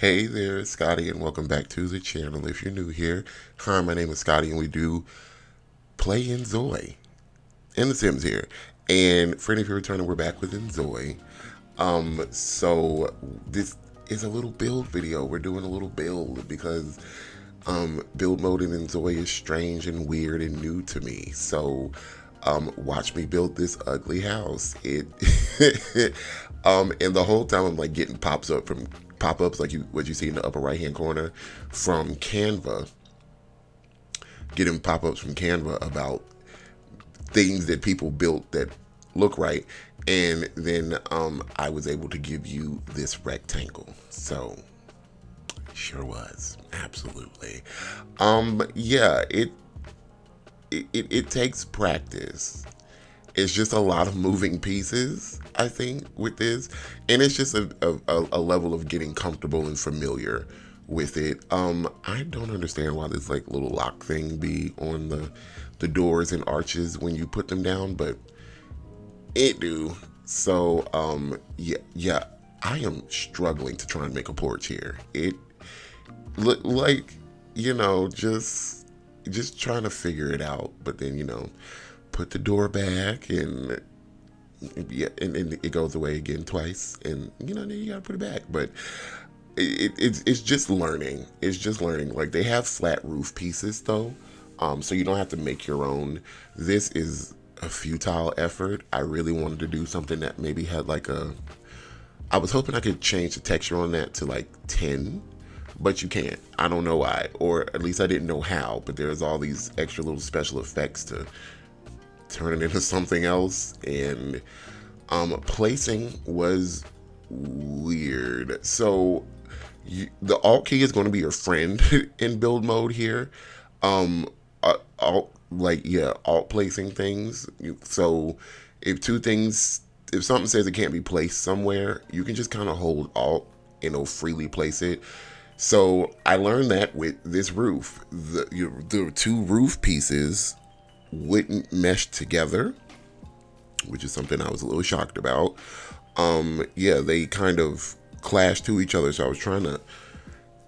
Hey there, Scotty, and welcome back to the channel. If you're new here, hi, my name is Scotty, and we do play InZoi and The Sims here. And for any of you returning, we're back with InZoi. So this is a little build video. We're doing a little build because build mode in InZoi is strange and weird and new to me. So watch me build this ugly house. And the whole time I'm like getting pop-ups like what you see in the upper right hand corner from Canva, getting pop-ups from Canva about things that people built that look right, and then I was able to give you this rectangle. So sure was absolutely. Yeah, it takes practice. It's just a lot of moving pieces, I think, with this, and it's just a level of getting comfortable and familiar with it. I don't understand why this like little lock thing be on the doors and arches when you put them down, but it do. So yeah, I am struggling to try and make a porch here. It look like, just trying to figure it out, but then put the door back, and yeah, and it goes away again twice, and then you gotta put it back. But it's just learning. It's just learning. Like, they have flat roof pieces though, so you don't have to make your own. This is a futile effort. I really wanted to do something that maybe had like I was hoping I could change the texture on that to like 10, but you can't. I don't know why, or at least I didn't know how. But there's all these extra little special effects to turn it into something else, and placing was weird. So the alt key is going to be your friend in build mode here. Alt placing things. So if something says it can't be placed somewhere, you can just kind of hold alt and it'll freely place it. So I learned that with this roof, the two roof pieces wouldn't mesh together, which is something I was a little shocked about. Yeah, they kind of clash to each other, so I was trying to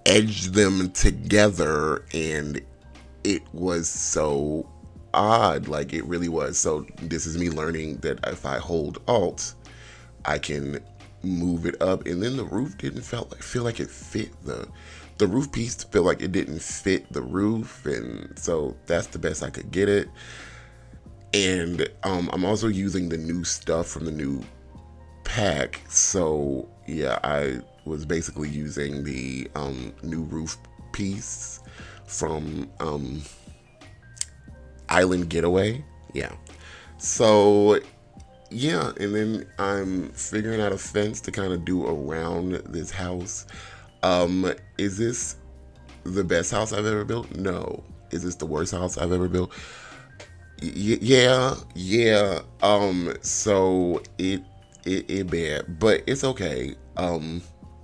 edge them together, and it was so odd. Like, it really was. So this is me learning that if I hold alt, I can move it up, and then the roof didn't feel like it fit the roof piece. Feel like it didn't fit the roof, and so that's the best I could get it. And I'm also using the new stuff from the new pack. So yeah, I was basically using the new roof piece from Island Getaway. Yeah. So yeah, and then I'm figuring out a fence to kind of do around this house. Is this the best house I've ever built? No. Is this the worst house I've ever built? Yeah. So it bad, but it's okay.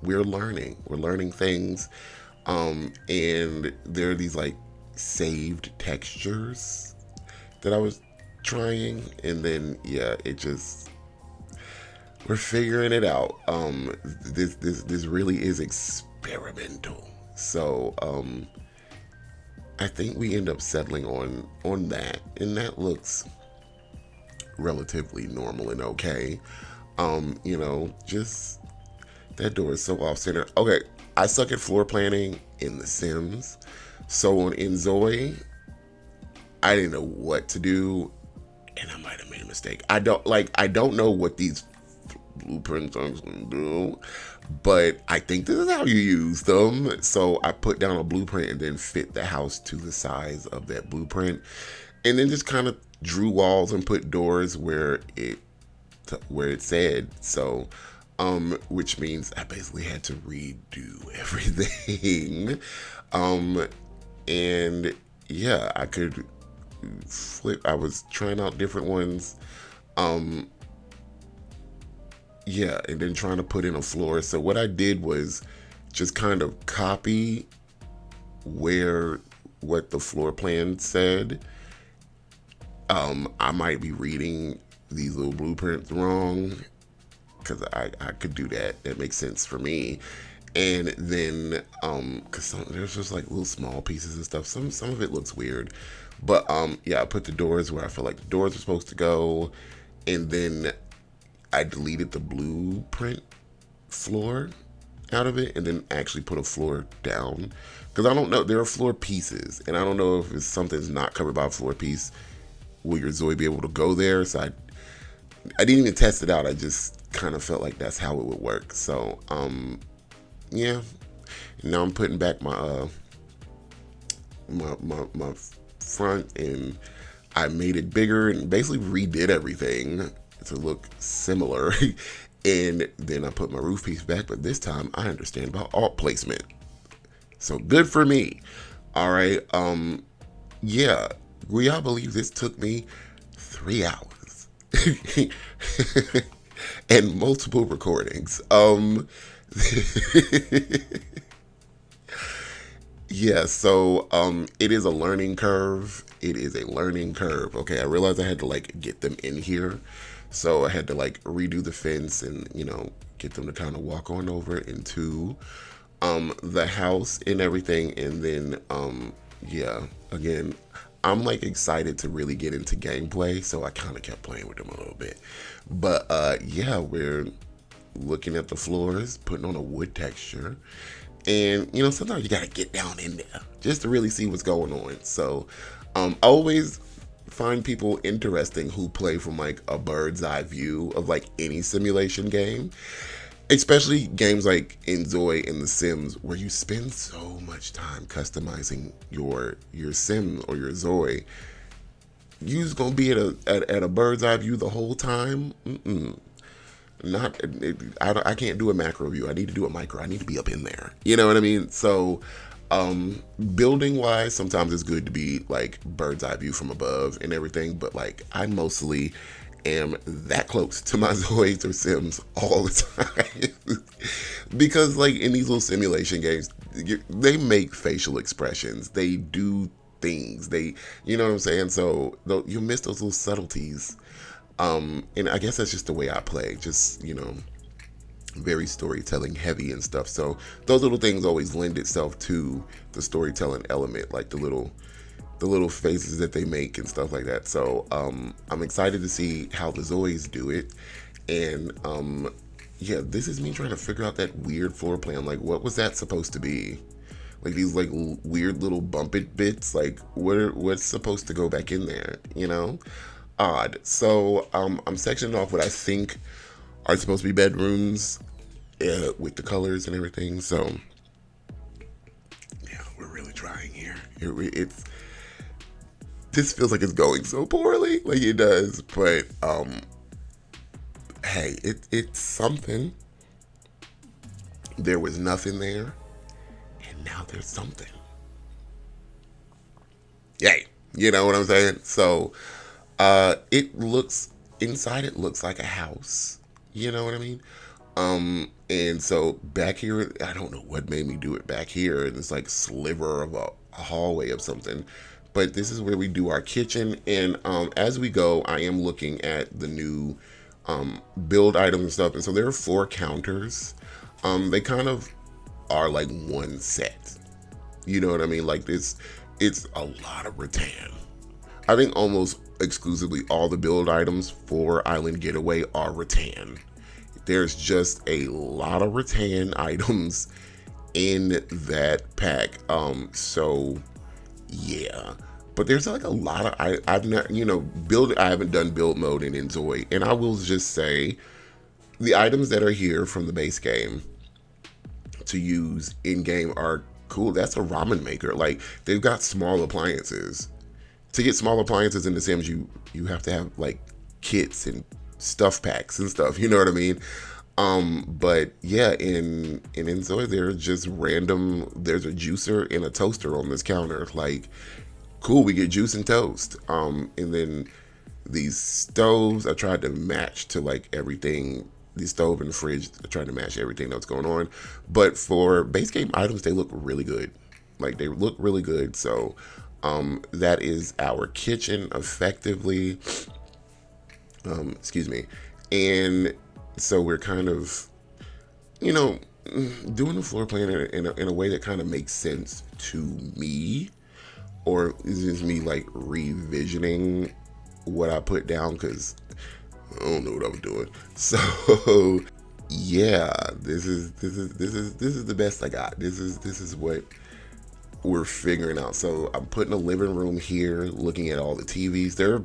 We're learning things. And there are these like saved textures that I was trying, and then yeah, we're figuring it out. This really is experimental. So I think we end up settling on that, and that looks relatively normal and okay. Just that door is so off center. Okay, I suck at floor planning in The Sims, so on InZoi, I didn't know what to do, and I might have made a mistake. I don't know what these blueprints are going to do, but I think this is how you use them. So I put down a blueprint and then fit the house to the size of that blueprint, and then just kind of drew walls and put doors where it said. So which means I basically had to redo everything. And yeah, I could flip. I was trying out different ones. Yeah, and then trying to put in a floor. So what I did was just kind of copy what the floor plan said. I might be reading these little blueprints wrong, because I could do that. That makes sense for me. And then because there's just like little small pieces and stuff. Some of it looks weird, but yeah, I put the doors where I feel like the doors are supposed to go, and then I deleted the blueprint floor out of it, and then actually put a floor down, because I don't know, there are floor pieces, and I don't know if it's something's not covered by a floor piece, will your Zoe be able to go there? So I didn't even test it out. I just kind of felt like that's how it would work. So yeah, now I'm putting back my front, and I made it bigger and basically redid everything to look similar. And then I put my roof piece back, but this time I understand about alt placement. So good for me. All right. Yeah. Will y'all believe this took me 3 hours and multiple recordings? Yeah, so it is a learning curve. It is a learning curve. Okay, I realized I had to like get them in here. So I had to like redo the fence and, get them to kind of walk on over into the house and everything. And then yeah, again, I'm like excited to really get into gameplay, so I kind of kept playing with them a little bit. But yeah, we're looking at the floors, putting on a wood texture. And sometimes you gotta get down in there just to really see what's going on. So I always find people interesting who play from like a bird's eye view of like any simulation game, especially games like InZoi and The Sims, where you spend so much time customizing your sim or your Zoe. You just gonna be at a bird's eye view the whole time? Not I can't do a macro view. I need to do a micro. I need to be up in there. You know what I mean? So building wise, sometimes it's good to be like bird's eye view from above and everything, but like I mostly am that close to my Zoids or Sims all the time. Because like in these little simulation games, they make facial expressions, they do things, they, you know what I'm saying? So you miss those little subtleties. And I guess that's just the way I play, just very storytelling heavy and stuff. So those little things always lend itself to the storytelling element, like the little faces that they make and stuff like that. So I'm excited to see how the Zoes do it. And yeah, this is me trying to figure out that weird floor plan. Like, what was that supposed to be? Like these like weird little bump it bits. Like what's supposed to go back in there? Odd. So I'm sectioning off what I think are supposed to be bedrooms with the colors and everything. So yeah, we're really trying here. It's this feels like it's going so poorly, like it does, but hey, it's something. There was nothing there, and now there's something. Yay, you know what I'm saying? So it looks inside. It looks like a house. You know what I mean? And so back here, I don't know what made me do it back here. And it's like sliver of a hallway of something. But this is where we do our kitchen. And as we go, I am looking at the new build items and stuff. And so there are 4 counters. They kind of are like one set. You know what I mean? Like this, it's a lot of rattan. I think almost exclusively all the build items for Island Getaway are rattan. There's just a lot of rattan items in that pack. So yeah, but there's like a lot of I've not build. I haven't done build mode in InZoi, and I will just say the items that are here from the base game to use in game are cool. That's a ramen maker. Like they've got small appliances. To get small appliances in The Sims, you have to have like kits and stuff packs and stuff. You know what I mean? But yeah, in InZoi, there's just random. There's a juicer and a toaster on this counter. Like, cool, we get juice and toast. And then these stoves, I tried to match to like everything. The stove and the fridge, I tried to match everything that's going on. But for base game items, they look really good. Like they look really good. So that is our kitchen effectively. Excuse me. And so we're kind of, doing the floor plan in a way that kind of makes sense to me, or is this me like revisioning what I put down because I don't know what I was doing. So yeah, this is the best I got. This is what we're figuring out. So I'm putting a living room here, looking at all the TVs. There are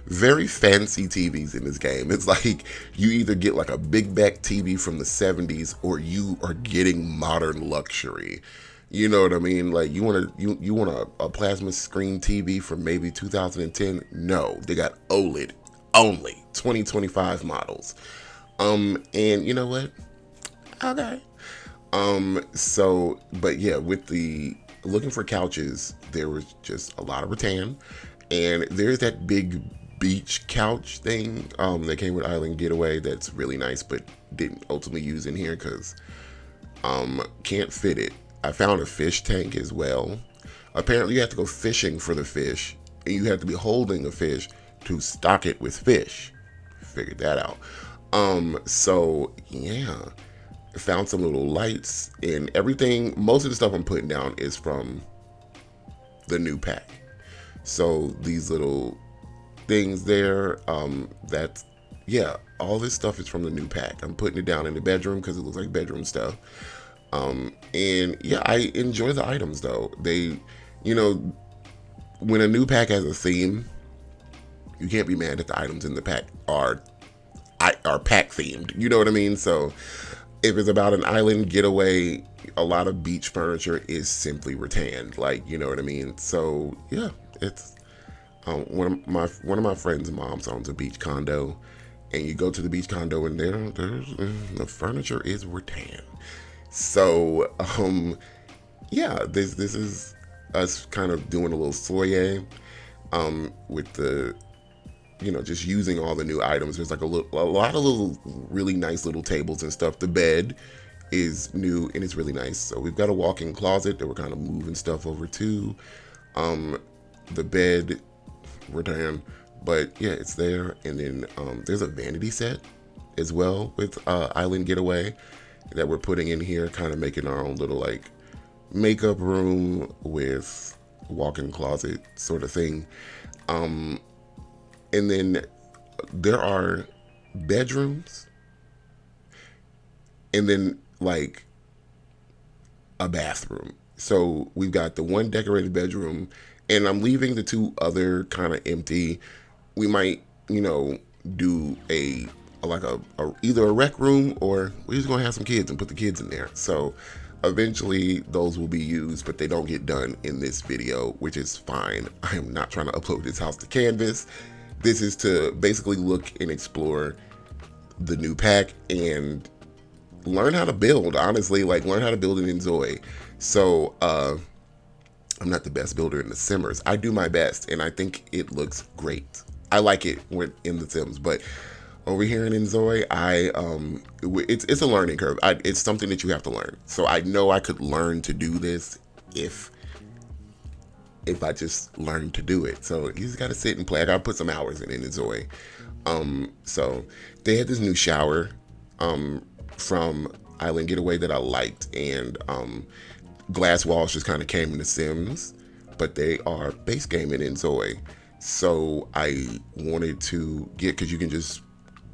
very fancy TVs in this game. It's like you either get like a big back TV from the 70s or you are getting modern luxury. You know what I mean? Like you want a plasma screen TV from maybe 2010? No, they got OLED only 2025 models. And you know what? Okay. So, but yeah, with the looking for couches, there was just a lot of rattan, and there's that big beach couch thing that came with Island Getaway that's really nice, but didn't ultimately use in here because can't fit it. I found a fish tank as well. Apparently, you have to go fishing for the fish, and you have to be holding a fish to stock it with fish. Figured that out. So yeah, found some little lights and everything. Most of the stuff I'm putting down is from the new pack. So these little things there, that's, yeah, all this stuff is from the new pack. I'm putting it down in the bedroom because it looks like bedroom stuff. And yeah, I enjoy the items though. They, you know, when a new pack has a theme, you can't be mad that the items in the pack are pack themed. You know what I mean? So if it's about an island getaway, a lot of beach furniture is simply rattanned. Like, you know what I mean? So yeah, it's one of my friends' moms owns a beach condo, and you go to the beach condo and there's the furniture is rattan. So yeah, this is us kind of doing a little foyer with the, you know, just using all the new items. There's like a lot of little really nice little tables and stuff. The bed is new and it's really nice. So we've got a walk-in closet that we're kind of moving stuff over to. The bed, rattan, but yeah, it's there. And then there's a vanity set as well with Island Getaway that we're putting in here, kind of making our own little like makeup room with walk-in closet sort of thing. And then there are bedrooms and then like a bathroom. So we've got the one decorated bedroom and I'm leaving the two other kind of empty. We might, you know, do like a either a rec room or we're just gonna have some kids and put the kids in there. So eventually those will be used, but they don't get done in this video, which is fine. I am not trying to upload this house to Canvas. This is to basically look and explore the new pack and learn how to build, honestly, like learn how to build an InZoi. So I'm not the best builder in the Simmers. I do my best and I think it looks great. I like it when in the Sims, but over here in InZoi, it's a learning curve. It's something that you have to learn. So I know I could learn to do this if I just learned to do it. So you just got to sit and play. I got to put some hours in InZoi. So they had this new shower from Island Getaway that I liked, and glass walls just kind of came in the Sims, but they are base game in InZoi. So I wanted to get, because you can just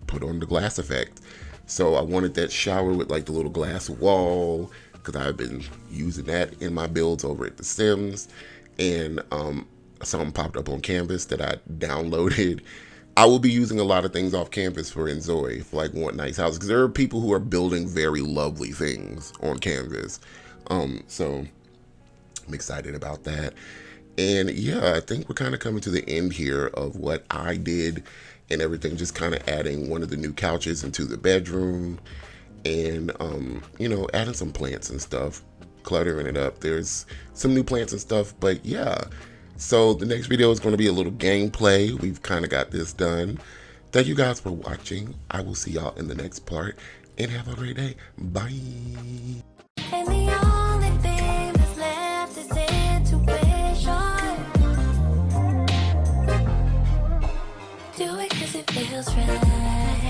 put on the glass effect. So I wanted that shower with like the little glass wall, because I've been using that in my builds over at the Sims. And something popped up on Canvas that I downloaded. I will be using a lot of things off Canvas for InZoi if like want nice houses, because there are people who are building very lovely things on Canvas. So I'm excited about that. And yeah, I think we're kind of coming to the end here of what I did and everything, just kind of adding one of the new couches into the bedroom and you know, adding some plants and stuff, cluttering it up. There's some new plants and stuff, but yeah. So the next video is going to be a little gameplay. We've kind of got this done. Thank you guys for watching. I will see y'all in the next part and have a great day. Bye. And the only thing that's left is intuition. Do it 'cause it feels right.